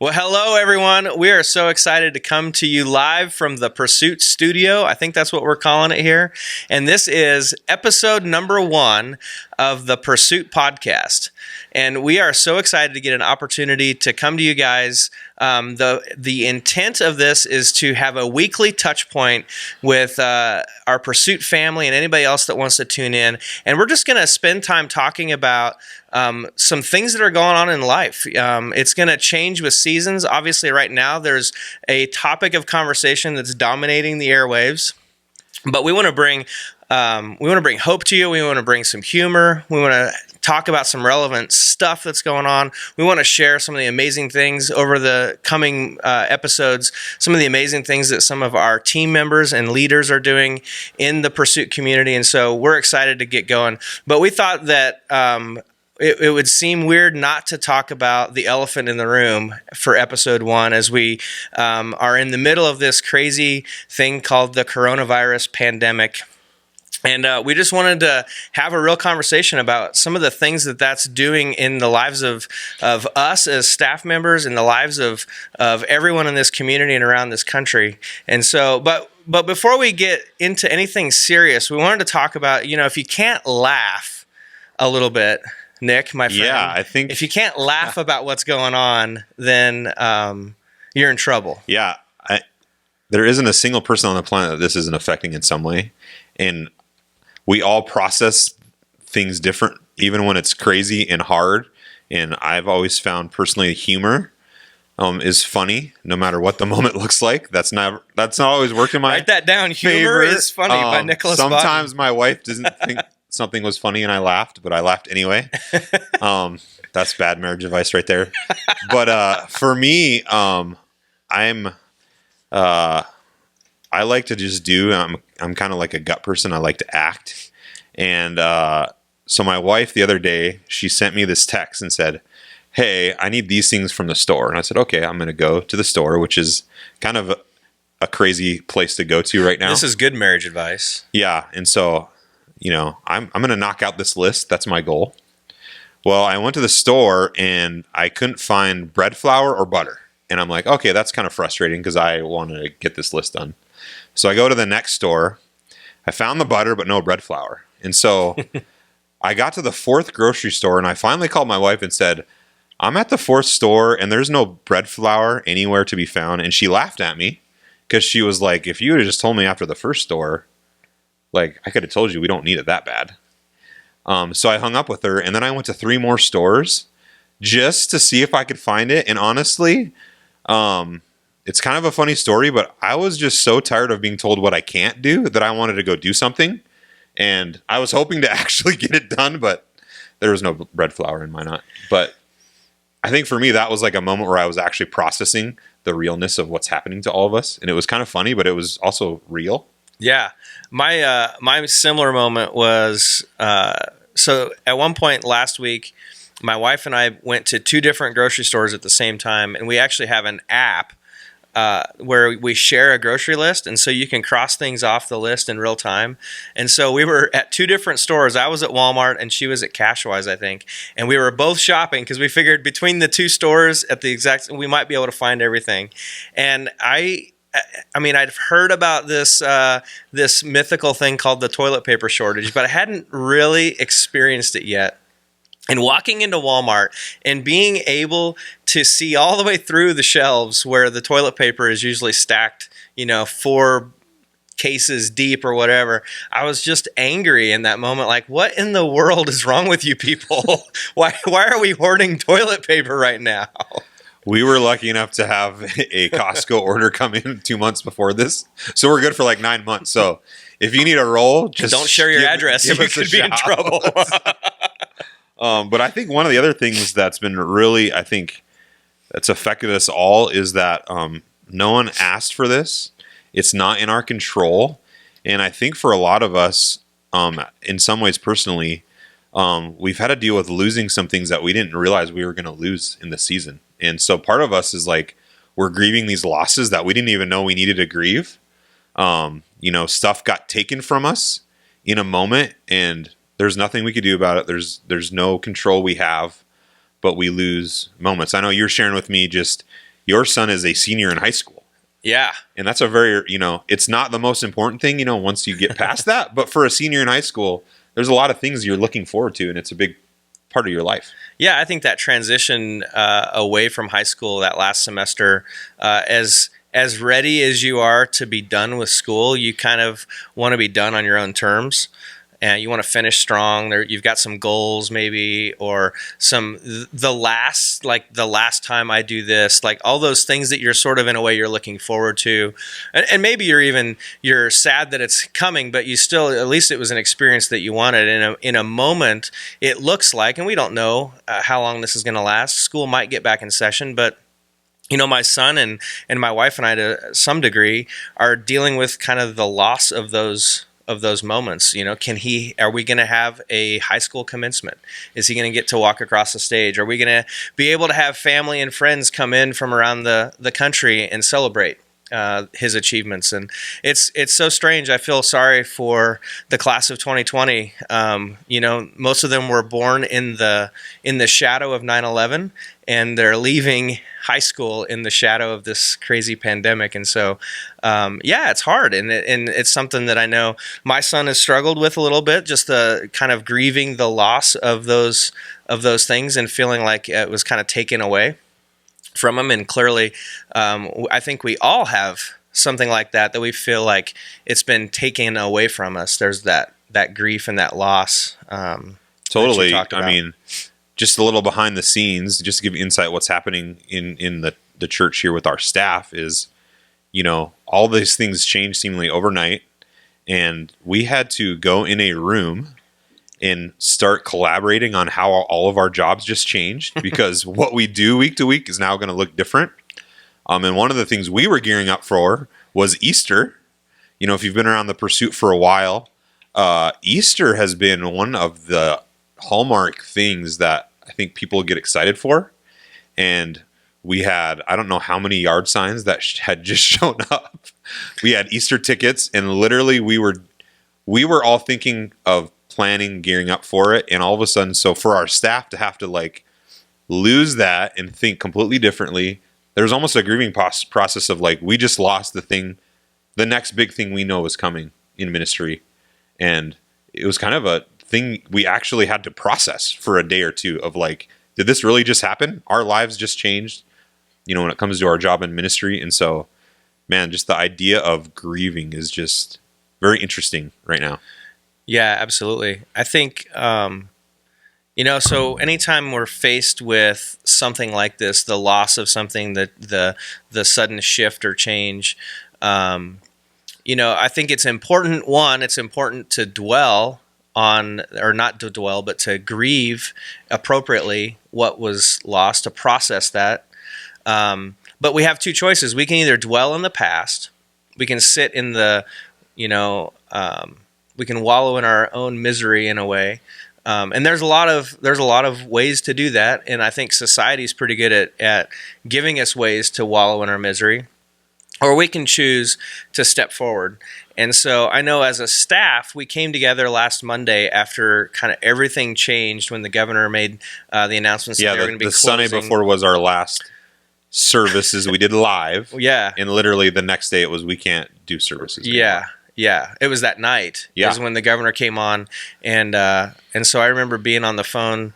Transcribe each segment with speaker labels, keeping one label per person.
Speaker 1: Well, hello, everyone. We are so excited to come to you live from the Pursuit Studio. I think that's what we're calling it here. And this is episode number 1 of the Pursuit podcast. And we are so excited to get an opportunity to come to you guys. The intent of this is to have a weekly touch point with our Pursuit family and anybody else that wants to tune in. And we're just going to spend time talking about some things that are going on in life. It's going to change with seasons. Obviously, right now, there's a topic of conversation that's dominating the airwaves. But we want to bring hope to you. We want to bring some humor. We want to talk about some relevant stuff that's going on. We want to share some of the amazing things over the coming episodes, some of the amazing things that some of our team members and leaders are doing in the Pursuit community. And so we're excited to get going. But we thought that it would seem weird not to talk about the elephant in the room for episode 1 as we are in the middle of this crazy thing called the coronavirus pandemic. And we just wanted to have a real conversation about some of the things that that's doing in the lives of us as staff members and the lives of everyone in this community and around this country. And so, but before we get into anything serious, we wanted to talk about, if you can't laugh a little bit, Nick, my friend.
Speaker 2: Yeah, I think
Speaker 1: if you can't laugh about what's going on, then you're in trouble.
Speaker 2: Yeah, there isn't a single person on the planet that this isn't affecting in some way. And we all process things different, even when it's crazy and hard. And I've always found personally humor is funny, no matter what the moment looks like. That's not always worked in my
Speaker 1: Write that down. Humor is funny by Nicholas Bogdan.
Speaker 2: Sometimes my wife doesn't think something was funny and I laughed, but I laughed anyway. That's bad marriage advice right there. But for me, I like to just do. I'm kind of like a gut person. I like to act. And so my wife the other day, she sent me this text and said, "Hey, I need these things from the store." And I said, "Okay, I'm going to go to the store," which is kind of a crazy place to go to right now.
Speaker 1: This is good marriage advice.
Speaker 2: Yeah, and so I'm going to knock out this list. That's my goal. Well, I went to the store and I couldn't find bread flour or butter. And I'm like, okay, that's kind of frustrating because I want to get this list done. So I go to the next store. I found the butter, but no bread flour. And so I got to the 4th grocery store and I finally called my wife and said, "I'm at the 4th store and there's no bread flour anywhere to be found." And she laughed at me because she was like, "If you would have just told me after the first store, like I could have told you we don't need it that bad." So I hung up with her and then I went to 3 more stores just to see if I could find it. And honestly, it's kind of a funny story, but I was just so tired of being told what I can't do that I wanted to go do something. And I was hoping to actually get it done, but there was no bread flour in my nut. But I think for me, that was like a moment where I was actually processing the realness of what's happening to all of us. And it was kind of funny, but it was also real.
Speaker 1: Yeah. My similar moment was, so at one point last week, my wife and I went to 2 different grocery stores at the same time, and we actually have an app where we share a grocery list, and so you can cross things off the list in real time. And so we were at 2 different stores. I was at Walmart, and she was at Cashwise, I think. And we were both shopping because we figured between the 2 stores we might be able to find everything. And I'd heard about this this mythical thing called the toilet paper shortage, but I hadn't really experienced it yet. And walking into Walmart and being able to see all the way through the shelves where the toilet paper is usually stacked, 4 cases deep or whatever, I was just angry in that moment. Like, what in the world is wrong with you people? Why are we hoarding toilet paper right now?
Speaker 2: We were lucky enough to have a Costco order come in 2 months before this. So we're good for like 9 months. So if you need a roll, just
Speaker 1: don't share your address. You could be in trouble.
Speaker 2: But I think one of the other things that's been really, I think, that's affected us all is that no one asked for this. It's not in our control. And I think for a lot of us, in some ways personally, we've had to deal with losing some things that we didn't realize we were going to lose in the season. And so part of us is like, we're grieving these losses that we didn't even know we needed to grieve. Stuff got taken from us in a moment and there's nothing we could do about it. There's no control we have, but we lose moments. I know you're sharing with me just, your son is a senior in high school.
Speaker 1: Yeah.
Speaker 2: And that's a very, it's not the most important thing, once you get past that. But for a senior in high school, there's a lot of things you're looking forward to, and it's a big part of your life.
Speaker 1: Yeah, I think that transition away from high school, that last semester, as ready as you are to be done with school, you kind of want to be done on your own terms. And you want to finish strong. You've got some goals, maybe, or the last time I do this, like all those things that you're sort of in a way you're looking forward to, and maybe you're sad that it's coming, but you still, at least it was an experience that you wanted. In a moment, it looks like, and we don't know how long this is going to last. School might get back in session, but my son and my wife and I, to some degree, are dealing with kind of the loss of those moments. Are we going to have a high school commencement? Is he going to get to walk across the stage? Are we going to be able to have family and friends come in from around the country and celebrate his achievements? And it's so strange. I feel sorry for the class of 2020. Most of them were born in the shadow of 9/11, and they're leaving high school in the shadow of this crazy pandemic. And so, it's hard. And it's something that I know my son has struggled with a little bit, just the kind of grieving the loss of those things and feeling like it was kind of taken away from him. And clearly, I think we all have something like that we feel like it's been taken away from us. There's that grief and that loss.
Speaker 2: Totally. I mean, just a little behind the scenes, just to give you insight what's happening in the church here with our staff is, all these things changed seemingly overnight, and we had to go in a room and start collaborating on how all of our jobs just changed because what we do week to week is now going to look different. And one of the things we were gearing up for was Easter. If you've been around the Pursuit for a while, Easter has been one of the hallmark things that I think people get excited for. And we had, I don't know how many yard signs that had just shown up. We had Easter tickets, and literally we were all thinking of planning, gearing up for it. And all of a sudden, so for our staff to have to lose that and think completely differently, there was almost a grieving process of we just lost the next big thing we know is coming in ministry. And it was kind of a thing we actually had to process for a day or two of did this really just happen? Our lives just changed, when it comes to our job in ministry. And so, man, just the idea of grieving is just very interesting right now.
Speaker 1: Yeah, absolutely. I think, so anytime we're faced with something like this, the loss of something, the sudden shift or change, I think it's important. One, it's important to dwell on, or not to dwell, but to grieve appropriately what was lost, to process that. But we have two choices. We can either dwell in the past, we can sit in we can wallow in our own misery in a way. And there's a lot of ways to do that. And I think society's pretty good at giving us ways to wallow in our misery. Or we can choose to step forward. And so I know as a staff, we came together last Monday after kind of everything changed when the governor made the announcements that they were going to be closing.
Speaker 2: The Sunday before was our last services we did live.
Speaker 1: Yeah.
Speaker 2: And literally the next day it was, we can't do services anymore.
Speaker 1: Yeah. Yeah. It was that night. Yeah. It was when the governor came on. And so I remember being on the phone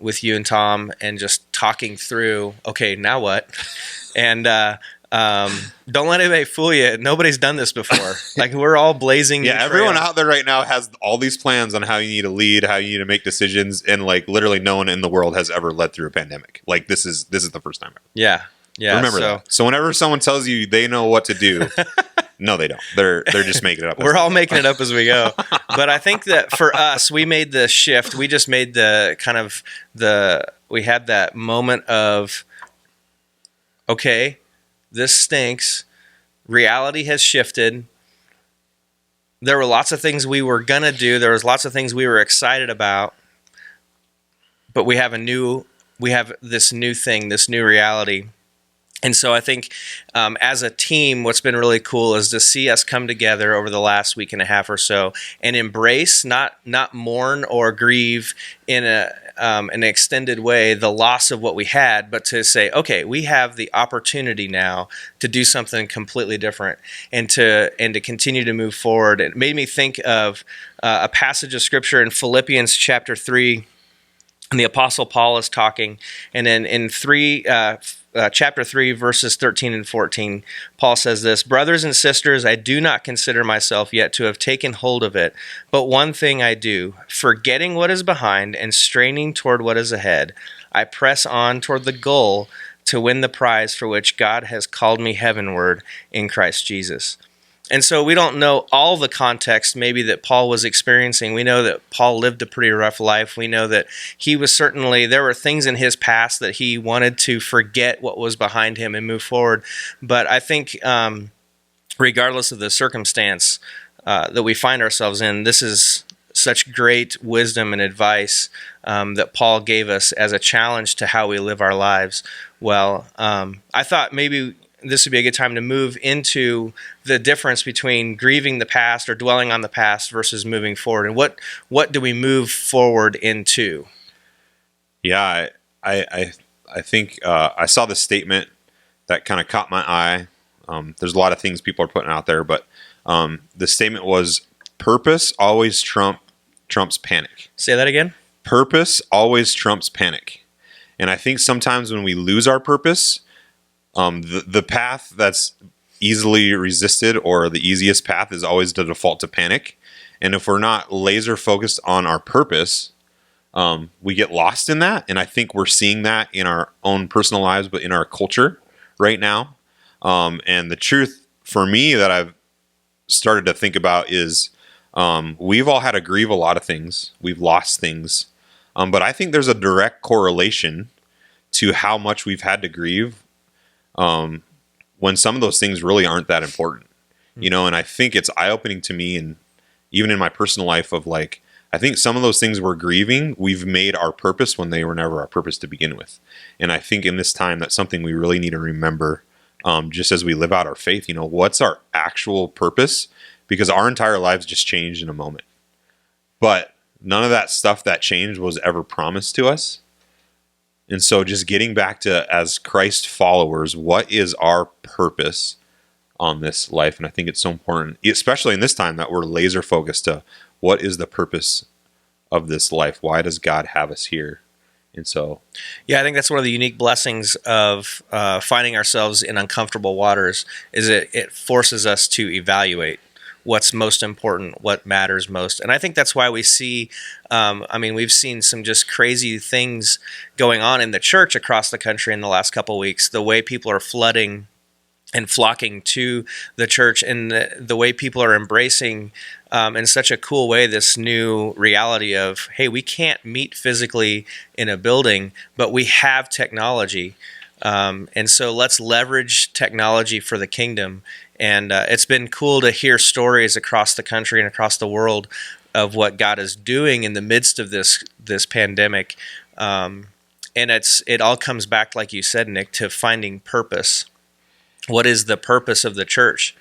Speaker 1: with you and Tom and just talking through, okay, now what? And don't let anybody fool you. Nobody's done this before. We're all blazing.
Speaker 2: Yeah, everyone out there right now has all these plans on how you need to lead, how you need to make decisions, and literally no one in the world has ever led through a pandemic. This is the first time ever.
Speaker 1: Yeah, yeah.
Speaker 2: Remember that. So whenever someone tells you they know what to do, no, they don't. They're just making it up.
Speaker 1: We're all making it up as we go. But I think that for us, we made the shift. We just made we had that moment of, okay, this stinks. Reality has shifted. There were lots of things we were going to do. There was lots of things we were excited about. But we have this new thing, this new reality. And so I think as a team, what's been really cool is to see us come together over the last week and a half or so and embrace, not mourn or grieve in an extended way the loss of what we had, but to say, okay, we have the opportunity now to do something completely different and to continue to move forward. It made me think of a passage of scripture in Philippians chapter 3. And the Apostle Paul is talking, and then in chapter 3, verses 13 and 14, Paul says this, "Brothers and sisters, I do not consider myself yet to have taken hold of it, but one thing I do, forgetting what is behind and straining toward what is ahead, I press on toward the goal to win the prize for which God has called me heavenward in Christ Jesus." And so we don't know all the context maybe that Paul was experiencing. We know that Paul lived a pretty rough life. We know that he was there were things in his past that he wanted to forget what was behind him and move forward. But I think regardless of the circumstance that we find ourselves in, this is such great wisdom and advice that Paul gave us as a challenge to how we live our lives. Well, I thought maybe this would be a good time to move into the difference between grieving the past or dwelling on the past versus moving forward. And what do we move forward into?
Speaker 2: Yeah, I think I saw this statement that kind of caught my eye. There's a lot of things people are putting out there, but the statement was, "Purpose always trumps panic."
Speaker 1: Say that again?
Speaker 2: Purpose always trumps panic. And I think sometimes when we lose our purpose, the path that's easily resisted or the easiest path is always to default to panic. And if we're not laser focused on our purpose, we get lost in that. And I think we're seeing that in our own personal lives, but in our culture right now. And the truth for me that I've started to think about is we've all had to grieve a lot of things. We've lost things. But I think there's a direct correlation to how much we've had to grieve when some of those things really aren't that important, and I think it's eye-opening to me, and even in my personal life of like, I think some of those things we're grieving, we've made our purpose when they were never our purpose to begin with. And I think in this time, that's something we really need to remember, just as we live out our faith, what's our actual purpose? Because our entire lives just changed in a moment. But none of that stuff that changed was ever promised to us. And so just getting back to, as Christ followers, what is our purpose on this life? And I think it's so important, especially in this time, that we're laser focused to what is the purpose of this life? Why does God have us here? And so,
Speaker 1: yeah, I think that's one of the unique blessings of finding ourselves in uncomfortable waters is it forces us to evaluate what's most important, what matters most. And I think that's why we see, we've seen some just crazy things going on in the church across the country in the last couple of weeks. The way people are flooding and flocking to the church, and the way people are embracing in such a cool way this new reality of, hey, we can't meet physically in a building, but we have technology. And so let's leverage technology for the kingdom. And it's been cool to hear stories across the country and across the world of what God is doing in the midst of this pandemic. And it all comes back, like you said, Nick, to finding purpose. What is the purpose of the church?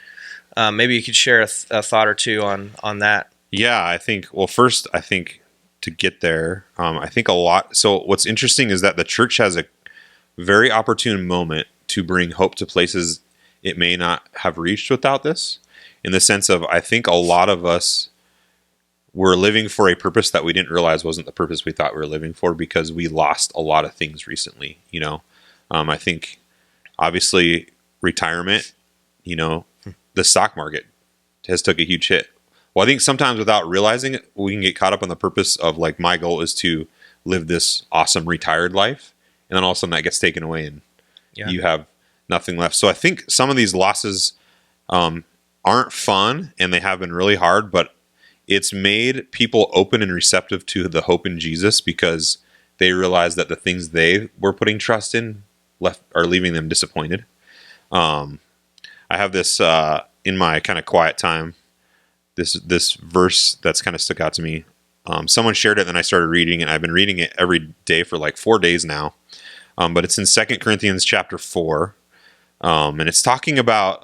Speaker 1: Maybe you could share a thought or two on that.
Speaker 2: Yeah, I think, well, first, I think to get there, I think a lot. So what's interesting is that the church has a very opportune moment to bring hope to places it may not have reached without this, in the sense of, I think a lot of us were living for a purpose that we didn't realize wasn't the purpose we thought we were living for, because we lost a lot of things recently. I think obviously retirement, the stock market has took a huge hit. Well, I think sometimes without realizing it, we can get caught up on the purpose of like, my goal is to live this awesome retired life. And then all of a sudden that gets taken away and you have nothing left. So I think some of these losses aren't fun, and they have been really hard, but it's made people open and receptive to the hope in Jesus, because they realize that the things they were putting trust in are leaving them disappointed. I have this in my kind of quiet time, this verse that's kind of stuck out to me. Someone shared it, and I started reading it. I've been reading it every day for like 4 days now. But it's in 2 Corinthians chapter 4, And it's talking about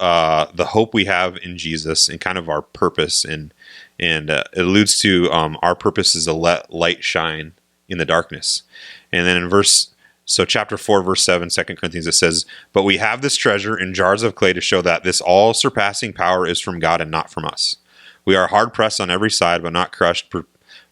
Speaker 2: the hope we have in Jesus and kind of our purpose, and it alludes to our purpose is to let light shine in the darkness. And then in chapter 4, verse 7, 2 Corinthians, it says, "But we have this treasure in jars of clay to show that this all-surpassing power is from God and not from us. We are hard-pressed on every side, but not crushed,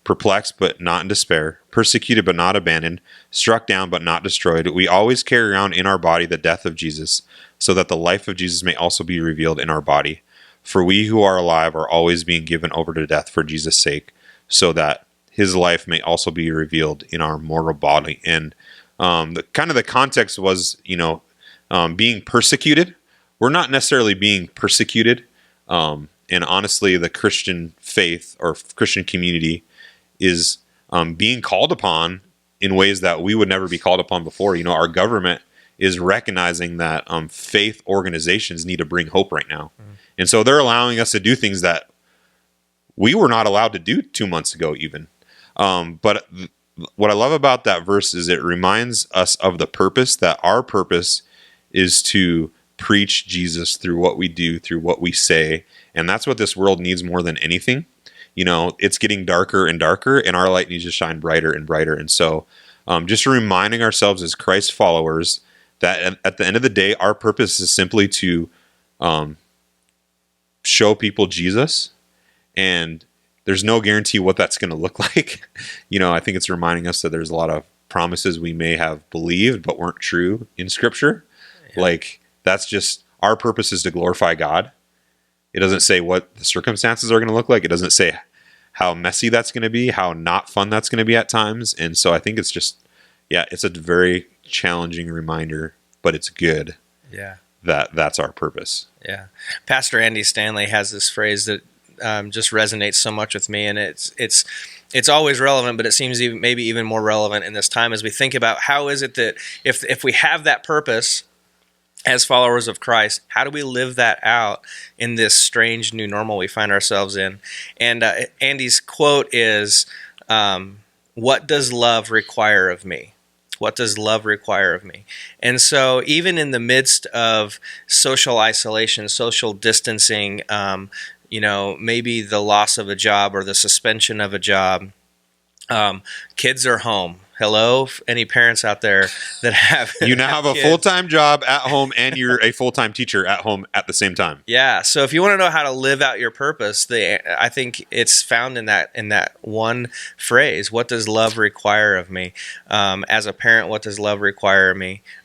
Speaker 2: perplexed, but not in despair, persecuted, but not abandoned, struck down, but not destroyed. We always carry around in our body the death of Jesus, so that the life of Jesus may also be revealed in our body. For we who are alive are always being given over to death for Jesus' sake, so that his life may also be revealed in our mortal body." And the context was, being persecuted. We're not necessarily being persecuted. And honestly, the Christian faith or Christian community is being called upon in ways that we would never be called upon before. Our government is recognizing that faith organizations need to bring hope right now. Mm-hmm. And so they're allowing us to do things that we were not allowed to do 2 months ago even. But what I love about that verse is it reminds us of the purpose, that our purpose is to preach Jesus through what we do, through what we say. And that's what this world needs more than anything. It's getting darker and darker, and our light needs to shine brighter and brighter. And so just reminding ourselves as Christ followers that at the end of the day, our purpose is simply to show people Jesus. And there's no guarantee what that's going to look like. I think it's reminding us that there's a lot of promises we may have believed but weren't true in Scripture. Yeah. Like, that's just, our purpose is to glorify God. It doesn't say what the circumstances are going to look like. It doesn't say how messy that's going to be, how not fun that's going to be at times. And so I think it's just, it's a very challenging reminder, but it's good.
Speaker 1: Yeah.
Speaker 2: That's our purpose.
Speaker 1: Yeah. Pastor Andy Stanley has this phrase that just resonates so much with me, and it's always relevant, but it seems maybe even more relevant in this time as we think about how is it that if we have that purpose as followers of Christ, how do we live that out in this strange new normal we find ourselves in? And Andy's quote is, "What does love require of me? What does love require of me?" And so even in the midst of social isolation, social distancing, maybe the loss of a job or the suspension of a job, kids are home. Hello, any parents out there that have
Speaker 2: you now have a full-time job at home, and you're a full-time teacher at home at the same time.
Speaker 1: Yeah. So if you want to know how to live out your purpose, I think it's found in that one phrase. What does love require of me? As a parent, what does love require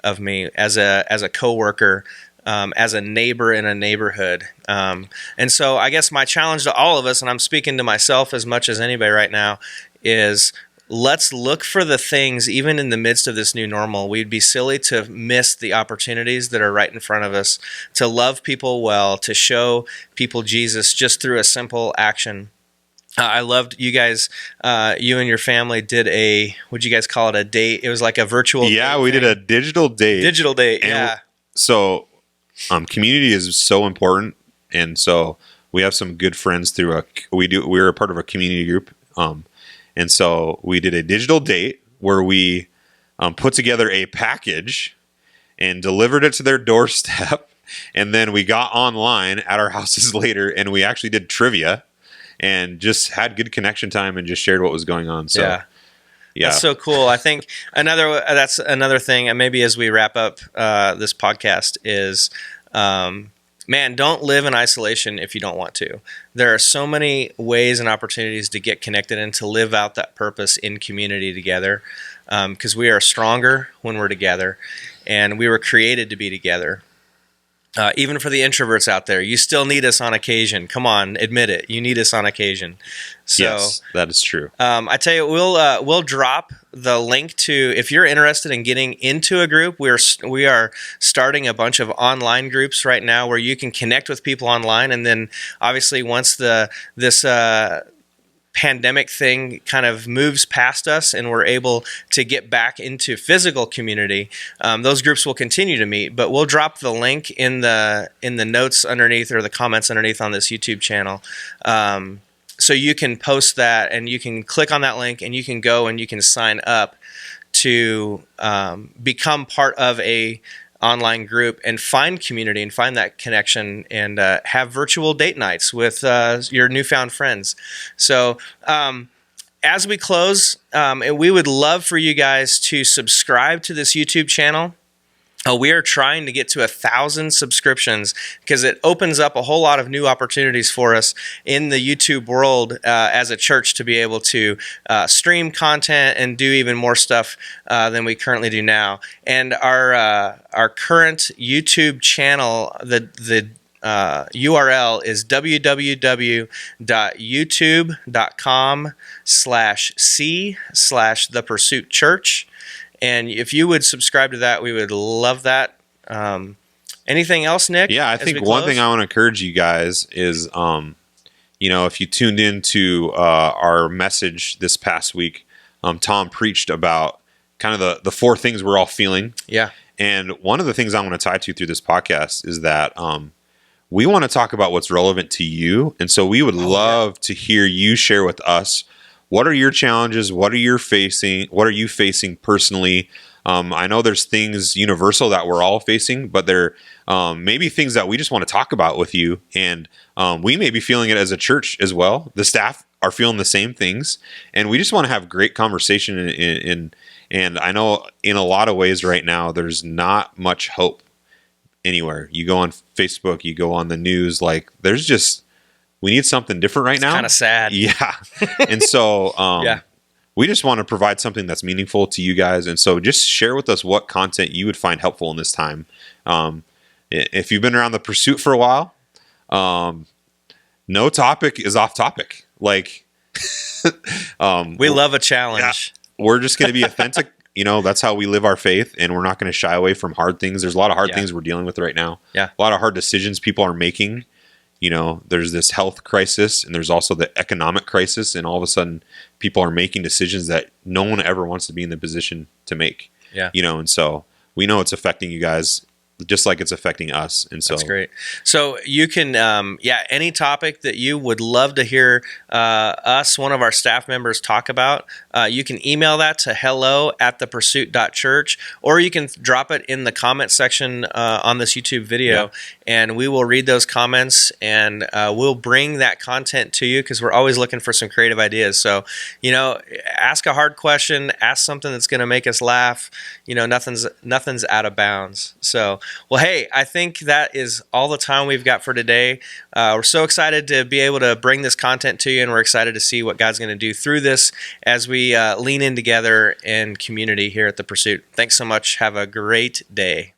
Speaker 1: of me? As a coworker, as a neighbor in a neighborhood. And so I guess my challenge to all of us, and I'm speaking to myself as much as anybody right now, is let's look for the things, even in the midst of this new normal. We'd be silly to miss the opportunities that are right in front of us, to love people well, to show people Jesus just through a simple action. I loved you guys, you and your family did what'd you guys call it, a date? It was like a virtual
Speaker 2: date we thing. Did a digital date.
Speaker 1: Digital date, and yeah.
Speaker 2: So community is so important, and so we have some good friends through we're a part of a community group, and so we did a digital date where we put together a package and delivered it to their doorstep, and then we got online at our houses later, and we actually did trivia and just had good connection time and just shared what was going on. So
Speaker 1: yeah. That's so cool. I think that's another thing, and maybe as we wrap up this podcast is, man, don't live in isolation if you don't want to. There are so many ways and opportunities to get connected and to live out that purpose in community together, because we are stronger when we're together, and we were created to be together. Even for the introverts out there, you still need us on occasion. Come on, admit it. You need us on occasion. So,
Speaker 2: yes, that is true.
Speaker 1: I tell you, we'll drop the link to, if you're interested in getting into a group. We are starting a bunch of online groups right now where you can connect with people online, and then obviously once this pandemic thing kind of moves past us and we're able to get back into physical community, those groups will continue to meet, but we'll drop the link in the notes underneath, or the comments underneath on this YouTube channel. So you can post that, and you can click on that link, and you can go and you can sign up to become part of a online group and find community and find that connection and have virtual date nights with your newfound friends. So as we close, we would love for you guys to subscribe to this YouTube channel. We are trying to get to 1,000 subscriptions because it opens up a whole lot of new opportunities for us in the YouTube world as a church to be able to stream content and do even more stuff than we currently do now. And our current YouTube channel, the URL is www.youtube.com/C/The Pursuit Church. And if you would subscribe to that, we would love that. Anything else, Nick?
Speaker 2: Yeah, I think one thing I want to encourage you guys is, if you tuned into our message this past week, Tom preached about kind of the four things we're all feeling.
Speaker 1: Yeah.
Speaker 2: And one of the things I want to tie to through this podcast is that we want to talk about what's relevant to you. And so we would love to hear you share with us, what are your challenges? What are you facing? What are you facing personally? I know there's things universal that we're all facing, but there may be things that we just want to talk about with you. And we may be feeling it as a church as well. The staff are feeling the same things. And we just want to have great conversation. And I know in a lot of ways right now, there's not much hope anywhere. You go on Facebook, you go on the news, like there's just... we need something different right now.
Speaker 1: Kind of sad.
Speaker 2: Yeah. And so we just want to provide something that's meaningful to you guys. And so just share with us what content you would find helpful in this time. If you've been around the pursuit for a while, no topic is off topic. Like,
Speaker 1: we love a challenge.
Speaker 2: Yeah, we're just going to be authentic. That's how we live our faith, and we're not going to shy away from hard things. There's a lot of hard things we're dealing with right now.
Speaker 1: Yeah.
Speaker 2: A lot of hard decisions people are making. There's this health crisis and there's also the economic crisis, and all of a sudden people are making decisions that no one ever wants to be in the position to make.
Speaker 1: Yeah.
Speaker 2: And so we know it's affecting you guys just like it's affecting us. And so
Speaker 1: that's great. So you can, any topic that you would love to hear one of our staff members talk about, you can email that to hello@thepursuit.church, or you can drop it in the comment section on this YouTube video, and we will read those comments, and we'll bring that content to you because we're always looking for some creative ideas. So, ask a hard question, ask something that's going to make us laugh. Nothing's out of bounds. So, well, hey, I think that is all the time we've got for today. We're so excited to be able to bring this content to you, and we're excited to see what God's going to do through this as we lean in together in community here at The Pursuit. Thanks so much. Have a great day.